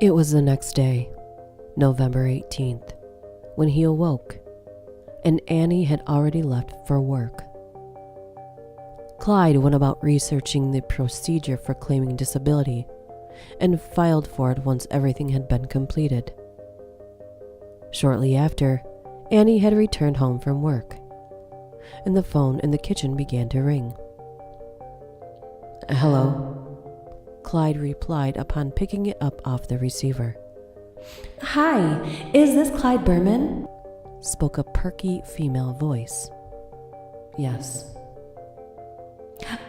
It was the next day, November 18th, when he awoke, and Annie had already left for work. Clyde went about researching the procedure for claiming disability and filed for it once everything had been completed. Shortly after, Annie had returned home from work, and the phone in the kitchen began to ring. "Hello," Clyde replied upon picking it up off the receiver. "Hi, is this Clyde Berman?" spoke a perky female voice. "Yes."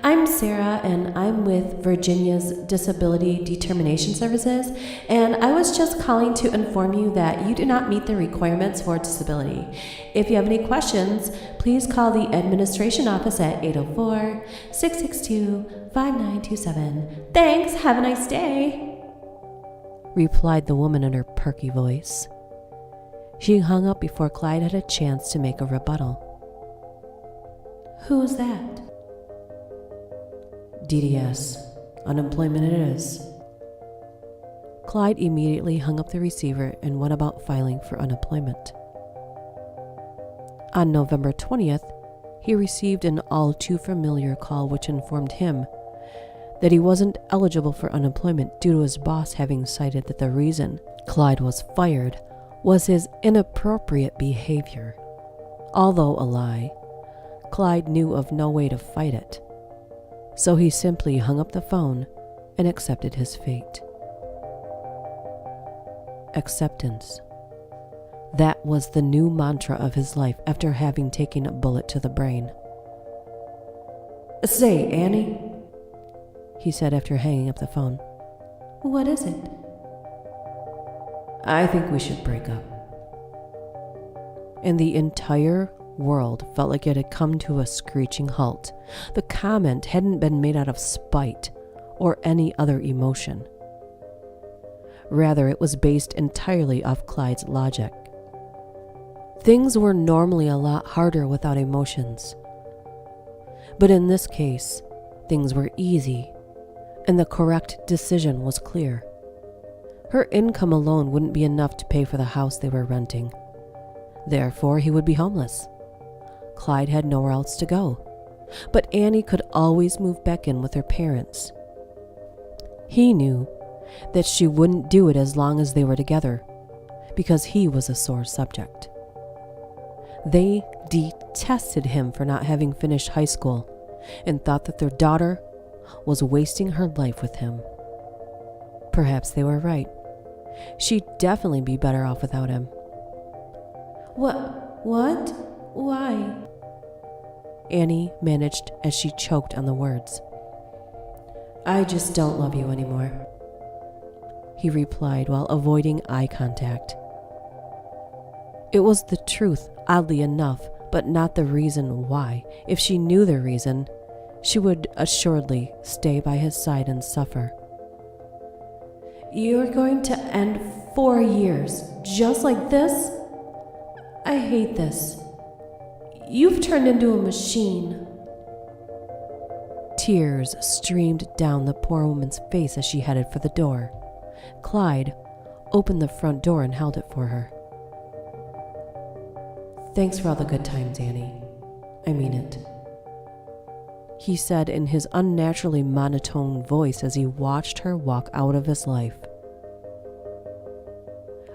"I'm Sarah, and I'm with Virginia's Disability Determination Services, and I was just calling to inform you that you do not meet the requirements for disability. If you have any questions, please call the administration office at 804-662-5927. Thanks, have a nice day," replied the woman in her perky voice. She hung up before Clyde had a chance to make a rebuttal. "Who's that?" "DDS. Unemployment it is." Clyde immediately hung up the receiver and went about filing for unemployment. On November 20th, he received an all too familiar call which informed him that he wasn't eligible for unemployment due to his boss having cited that the reason Clyde was fired was his inappropriate behavior. Although a lie, Clyde knew of no way to fight it. So he simply hung up the phone and accepted his fate. Acceptance. That was the new mantra of his life after having taken a bullet to the brain. "Say, Annie," he said after hanging up the phone. "What is it?" "I think we should break up." And the entire world felt like it had come to a screeching halt. The comment hadn't been made out of spite or any other emotion. Rather, it was based entirely off Clyde's logic. Things were normally a lot harder without emotions. But in this case, things were easy, and the correct decision was clear. Her income alone wouldn't be enough to pay for the house they were renting. Therefore, he would be homeless. Clyde had nowhere else to go, but Annie could always move back in with her parents. He knew that she wouldn't do it as long as they were together, because he was a sore subject. They detested him for not having finished high school and thought that their daughter was wasting her life with him. Perhaps they were right. She'd definitely be better off without him. What? Why?" Annie managed as she choked on the words. "I just don't love you anymore," he replied while avoiding eye contact. It was the truth, oddly enough, but not the reason why. If she knew the reason, she would assuredly stay by his side and suffer. "You're going to end 4 years just like this? I hate this. You've turned into a machine." Tears streamed down the poor woman's face as she headed for the door. Clyde opened the front door and held it for her. "Thanks for all the good times, Annie. I mean it," he said in his unnaturally monotone voice as he watched her walk out of his life.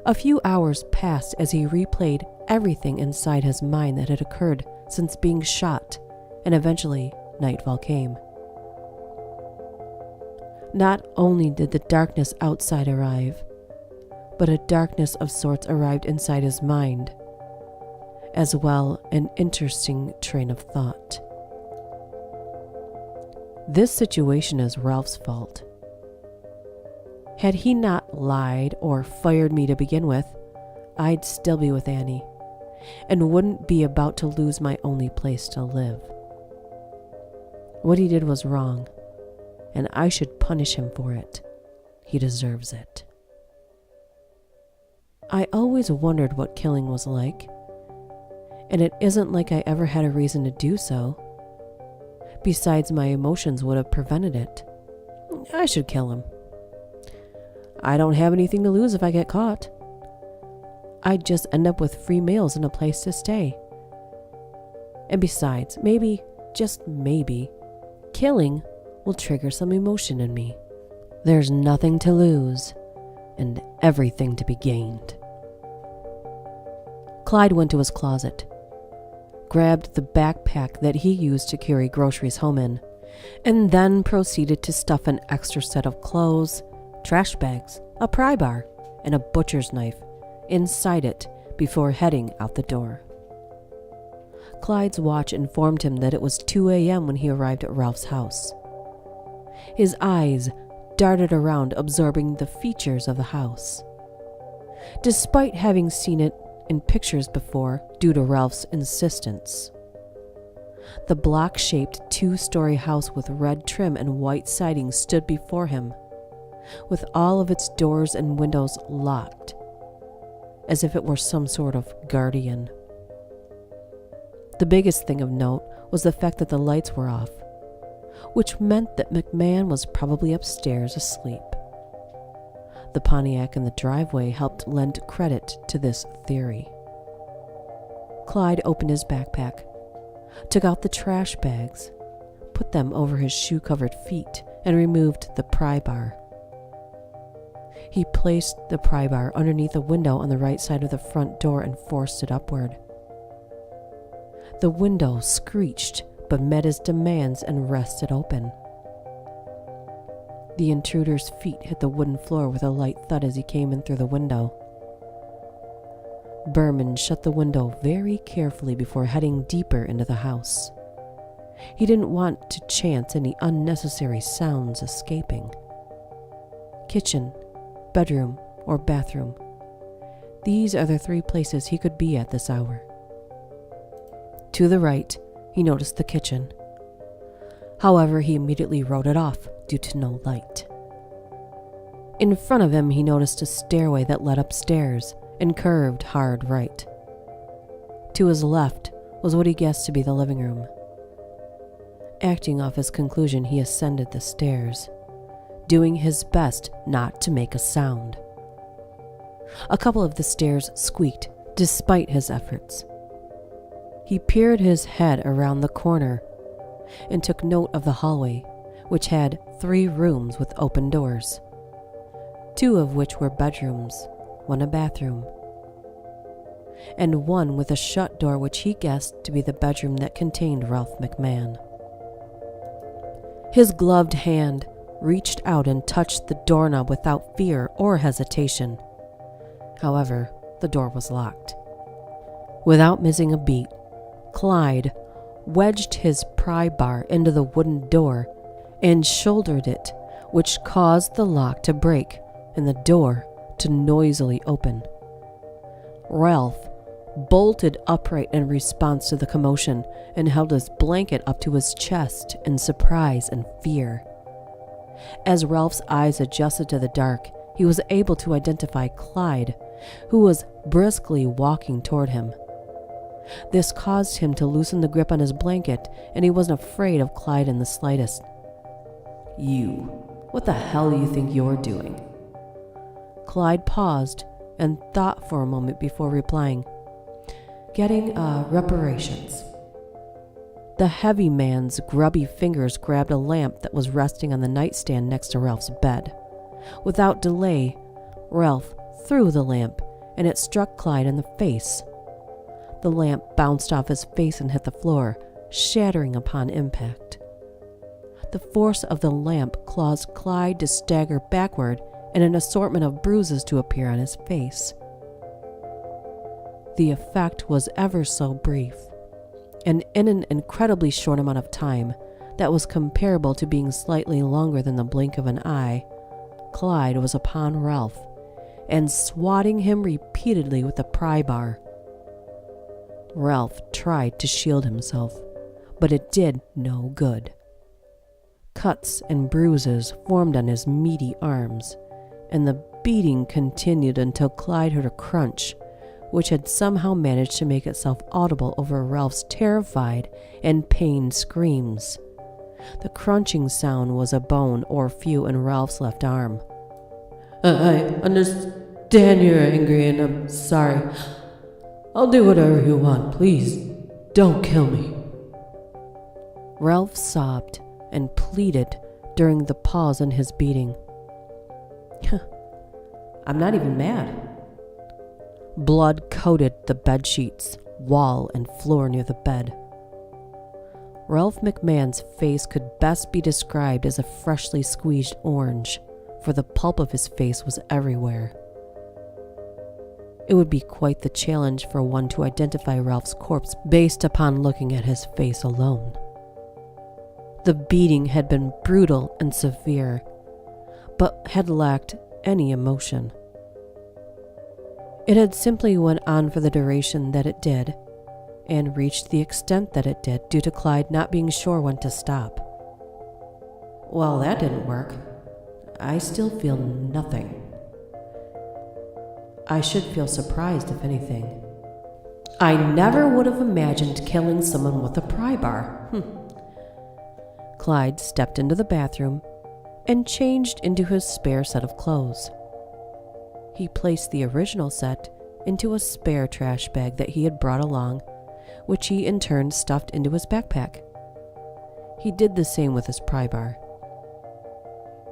A few hours passed as he replayed everything inside his mind that had occurred since being shot, and eventually nightfall came. Not only did the darkness outside arrive, but a darkness of sorts arrived inside his mind, as well an interesting train of thought. This situation is Ralph's fault. Had he not lied or fired me to begin with, I'd still be with Annie, and wouldn't be about to lose my only place to live. What he did was wrong, and I should punish him for it. He deserves it. I always wondered what killing was like, and it isn't like I ever had a reason to do so. Besides, my emotions would have prevented it. I should kill him. I don't have anything to lose if I get caught. I'd just end up with free meals and a place to stay. And besides, maybe, just maybe, killing will trigger some emotion in me. There's nothing to lose and everything to be gained. Clyde went to his closet, grabbed the backpack that he used to carry groceries home in, and then proceeded to stuff an extra set of clothes, trash bags, a pry bar, and a butcher's knife inside it before heading out the door. Clyde's watch informed him that it was 2 a.m. when he arrived at Ralph's house. His eyes darted around, absorbing the features of the house. Despite having seen it in pictures before due to Ralph's insistence, the block-shaped 2-story house with red trim and white siding stood before him, with all of its doors and windows locked, as if it were some sort of guardian. The biggest thing of note was the fact that the lights were off, which meant that McMahon was probably upstairs asleep. The Pontiac in the driveway helped lend credit to this theory. Clyde opened his backpack, took out the trash bags, put them over his shoe-covered feet, and removed the pry bar. He placed the pry bar underneath a window on the right side of the front door and forced it upward. The window screeched but met his demands and rested open. The intruder's feet hit the wooden floor with a light thud as he came in through the window. Berman shut the window very carefully before heading deeper into the house. He didn't want to chance any unnecessary sounds escaping. Kitchen, bedroom, or bathroom. These are the 3 places he could be at this hour. To the right, he noticed the kitchen. However, he immediately wrote it off due to no light. In front of him, he noticed a stairway that led upstairs and curved hard right. To his left was what he guessed to be the living room. Acting off his conclusion, he ascended the stairs, doing his best not to make a sound. A couple of the stairs squeaked despite his efforts. He peered his head around the corner and took note of the hallway, which had 3 rooms with open doors, 2 of which were bedrooms, 1 a bathroom, and 1 with a shut door which he guessed to be the bedroom that contained Ralph McMahon. His gloved hand reached out and touched the doorknob without fear or hesitation. However, the door was locked. Without missing a beat, Clyde wedged his pry bar into the wooden door and shouldered it, which caused the lock to break and the door to noisily open. Ralph bolted upright in response to the commotion and held his blanket up to his chest in surprise and fear. As Ralph's eyes adjusted to the dark, he was able to identify Clyde, who was briskly walking toward him. This caused him to loosen the grip on his blanket, and he wasn't afraid of Clyde in the slightest. "You, what the hell do you think you're doing?" Clyde paused and thought for a moment before replying, "Getting, reparations." The heavy man's grubby fingers grabbed a lamp that was resting on the nightstand next to Ralph's bed. Without delay, Ralph threw the lamp, and it struck Clyde in the face. The lamp bounced off his face and hit the floor, shattering upon impact. The force of the lamp caused Clyde to stagger backward and an assortment of bruises to appear on his face. The effect was ever so brief, and in an incredibly short amount of time that was comparable to being slightly longer than the blink of an eye, Clyde was upon Ralph and swatting him repeatedly with the pry bar. Ralph tried to shield himself, but it did no good. Cuts and bruises formed on his meaty arms, and the beating continued until Clyde heard a crunch, which had somehow managed to make itself audible over Ralph's terrified and pained screams. The crunching sound was a bone or few in Ralph's left arm. I understand you're angry and I'm sorry. I'll do whatever you want. Please, don't kill me. Ralph sobbed and pleaded during the pause in his beating. I'm not even mad. Blood coated the bed sheets, wall, and floor near the bed. Ralph McMahon's face could best be described as a freshly squeezed orange, for the pulp of his face was everywhere. It would be quite the challenge for one to identify Ralph's corpse based upon looking at his face alone. The beating had been brutal and severe, but had lacked any emotion. It had simply went on for the duration that it did, and reached the extent that it did due to Clyde not being sure when to stop. Well, that didn't work. I still feel nothing. I should feel surprised, if anything. I never would have imagined killing someone with a pry bar. Clyde stepped into the bathroom and changed into his spare set of clothes. He placed the original set into a spare trash bag that he had brought along, which he in turn stuffed into his backpack. He did the same with his pry bar.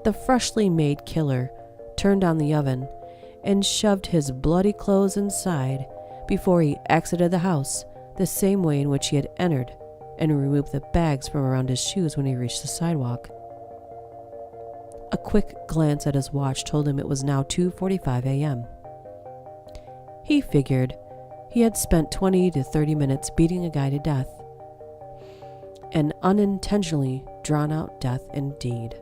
The freshly made killer turned on the oven and shoved his bloody clothes inside before he exited the house the same way in which he had entered, and removed the bags from around his shoes when he reached the sidewalk. A quick glance at his watch told him it was now 2:45 a.m. He figured he had spent 20 to 30 minutes beating a guy to death. An unintentionally drawn-out death indeed.